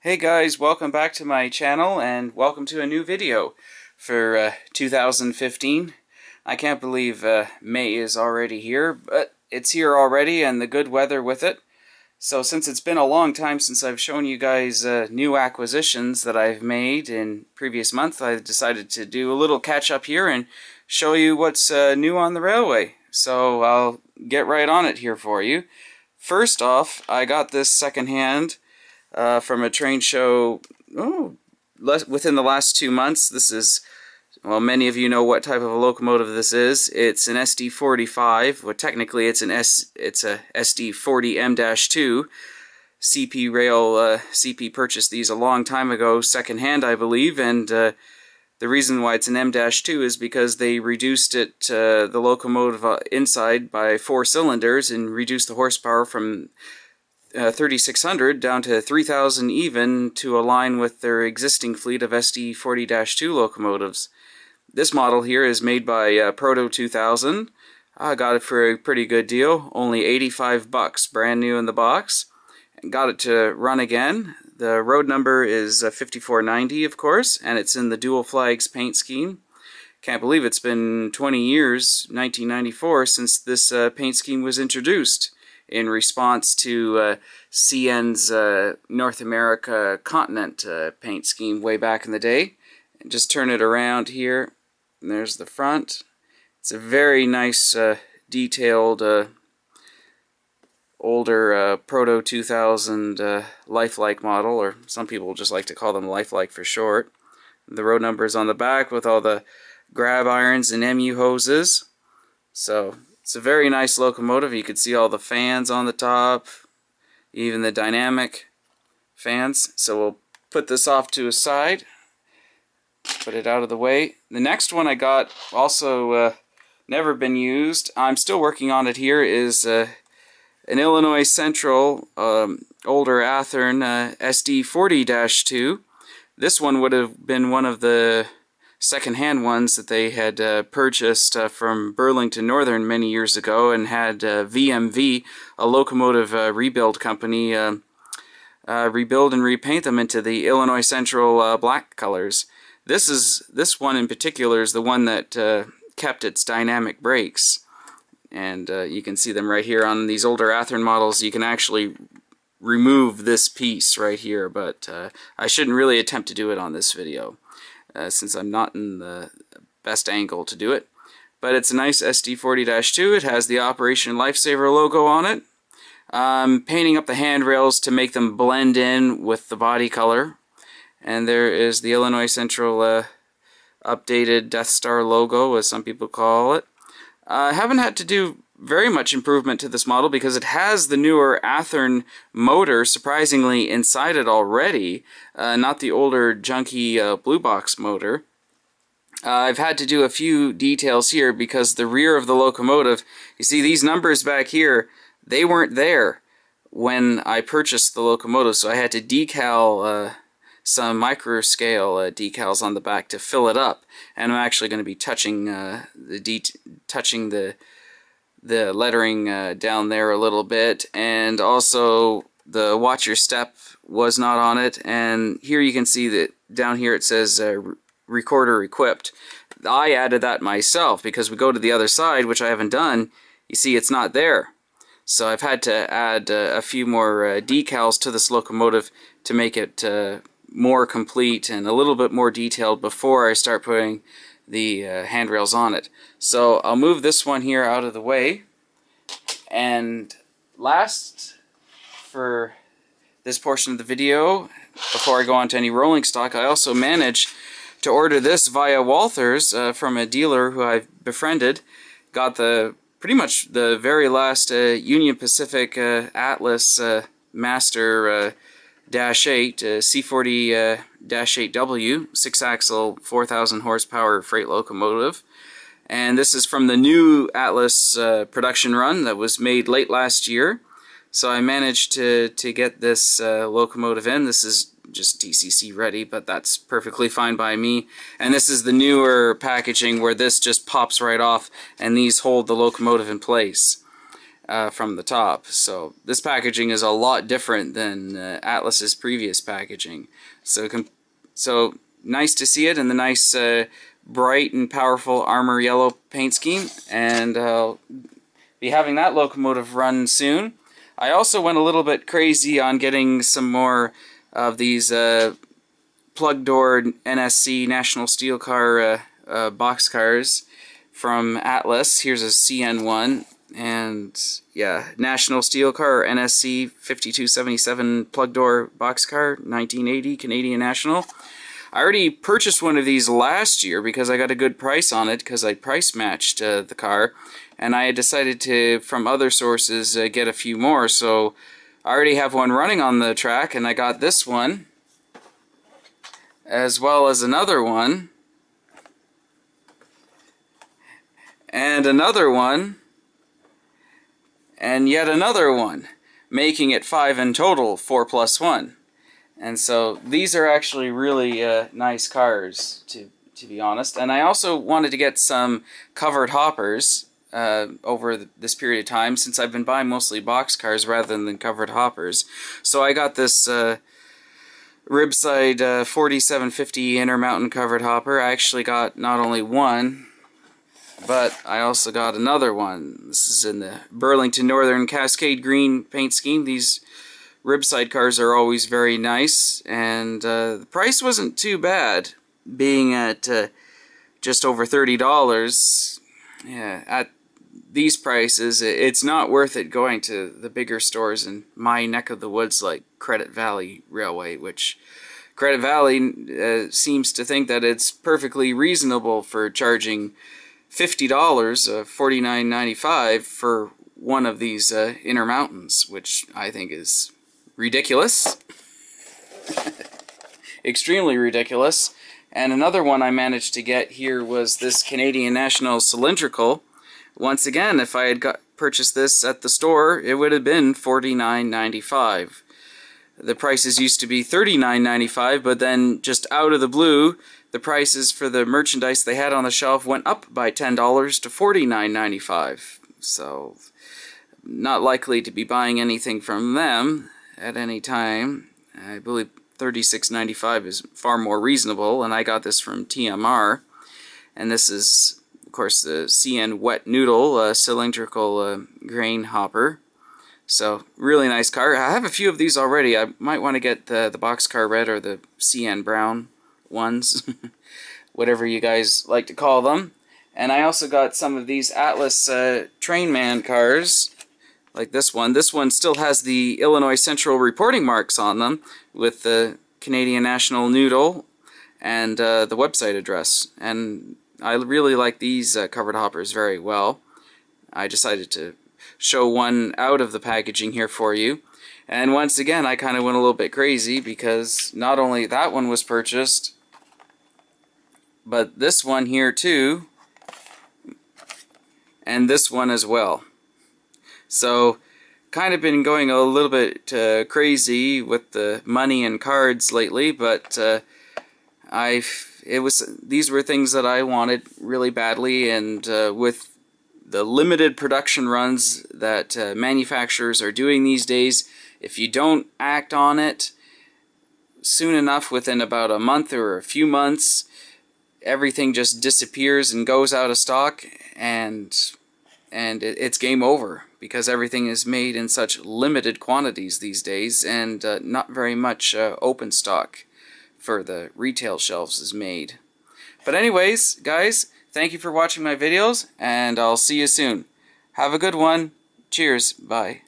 Hey guys, welcome back to my channel and welcome to a new video for 2015. I can't believe May is already here, but it's here already and the good weather with it. So since it's been a long time since I've shown you guys new acquisitions that I've made in previous months, I decided to do a little catch up here and show you what's new on the railway. So I'll get right on it here for you. First off, I got this secondhand from a train show within the last 2 months. This is, well, many of you know what type of a locomotive this is. It's an SD45. Well, technically it's a SD40M-2. CP Rail CP purchased these a long time ago, secondhand, I believe, and the reason why it's an M-2 is because they reduced it, the locomotive inside, by 4 cylinders and reduced the horsepower from 3,600 down to 3,000 even to align with their existing fleet of SD40-2 locomotives. This model here is made by Proto 2000. I got it for a pretty good deal, only $85, brand new in the box. Got it to run again. The road number is 5490, of course, and it's in the dual flags paint scheme. Can't believe it's been 20 years, 1994, since this paint scheme was introduced in response to CN's North America Continent paint scheme way back in the day. And just turn it around here, and there's the front. It's a very nice, detailed, older Proto 2000 lifelike model, or some people just like to call them lifelike for short. The road number is on the back with all the grab irons and MU hoses. So it's a very nice locomotive. You can see all the fans on the top, even the dynamic fans. So we'll put this off to a side, put it out of the way. The next one I got, also never been used, I'm still working on it here, is an Illinois Central older Athearn SD40-2. This one would have been one of the second-hand ones that they had purchased from Burlington Northern many years ago, and had VMV, a locomotive rebuild company, rebuild and repaint them into the Illinois Central black colors. This one in particular is the one that kept its dynamic brakes, and you can see them right here on these older Athearn models. You can actually remove this piece right here, but I shouldn't really attempt to do it on this video, since I'm not in the best angle to do it. But it's a nice SD40-2. It has the Operation Lifesaver logo on it. I'm painting up the handrails to make them blend in with the body color. And there is the Illinois Central updated Death Star logo, as some people call it. I haven't had to do very much improvement to this model because it has the newer Athearn motor, surprisingly, inside it already, not the older junky blue box motor. I've had to do a few details here because the rear of the locomotive, you see these numbers back here, they weren't there when I purchased the locomotive, so I had to decal some micro scale decals on the back to fill it up, and I'm actually going to be touching the lettering down there a little bit, and also the watch your step was not on it. And here you can see that down here it says recorder equipped. I added that myself because we go to the other side, which I haven't done. You see it's not there, so I've had to add a few more decals to this locomotive to make it more complete and a little bit more detailed before I start putting the handrails on it. So I'll move this one here out of the way. And last, for this portion of the video, before I go on to any rolling stock, I also managed to order this via Walthers from a dealer who I've befriended. Got pretty much the very last Union Pacific Atlas Master -8 C40-8W 6-axle 4,000 horsepower freight locomotive, and this is from the new Atlas production run that was made late last year. So I managed to get this locomotive in. This is just DCC ready, but that's perfectly fine by me. And this is the newer packaging where this just pops right off and these hold the locomotive in place. from the top. So this packaging is a lot different than Atlas's previous packaging. So nice to see it in the nice bright and powerful armor yellow paint scheme, and I'll be having that locomotive run soon. I also went a little bit crazy on getting some more of these plug door NSC National Steel Car box cars from Atlas. Here's a CN1, and yeah, National Steel Car NSC 5277 plug door box car, 1980 Canadian National. I already purchased one of these last year because I got a good price on it because I price matched the car, and I had decided to, from other sources, get a few more. So I already have one running on the track, and I got this one as well as another one and another one and yet another one, making it 5 in total, 4 plus 1. And so these are actually really nice cars, to be honest. And I also wanted to get some covered hoppers over this period of time, since I've been buying mostly box cars rather than covered hoppers. So I got this Ribside 4750 Intermountain covered hopper. I actually got not only one, but I also got another one. This is in the Burlington Northern Cascade Green paint scheme. These Ribside cars are always very nice, and the price wasn't too bad, being at just over $30. Yeah, at these prices, it's not worth it going to the bigger stores in my neck of the woods like Credit Valley Railway, which Credit Valley seems to think that it's perfectly reasonable for charging $50, $49.95 for one of these Intermountains, which I think is ridiculous. Extremely ridiculous. And another one I managed to get here was this Canadian National Cylindrical. Once again, if I had purchased this at the store, it would have been $49.95. The prices used to be $39.95, but then just out of the blue, the prices for the merchandise they had on the shelf went up by $10 to $49.95. So, not likely to be buying anything from them at any time. I believe $36.95 is far more reasonable, and I got this from TMR. And this is, of course, the CN Wet Noodle cylindrical grain hopper. So, really nice car. I have a few of these already. I might want to get the Boxcar Red or the CN Brown ones, whatever you guys like to call them. And I also got some of these Atlas Trainman cars, like this one. This one still has the Illinois Central reporting marks on them, with the Canadian National Noodle and the website address. And I really like these covered hoppers very well. I decided to show one out of the packaging here for you. And once again, I kind of went a little bit crazy because not only that one was purchased, but this one here too, and this one as well. So, kind of been going a little bit crazy with the money and cards lately, but these were things that I wanted really badly, and with the limited production runs that manufacturers are doing these days, if you don't act on it soon enough, within about a month or a few months, everything just disappears and goes out of stock, and it's game over, because everything is made in such limited quantities these days, and not very much open stock for the retail shelves is made. But anyways, guys, thank you for watching my videos, and I'll see you soon. Have a good one. Cheers. Bye.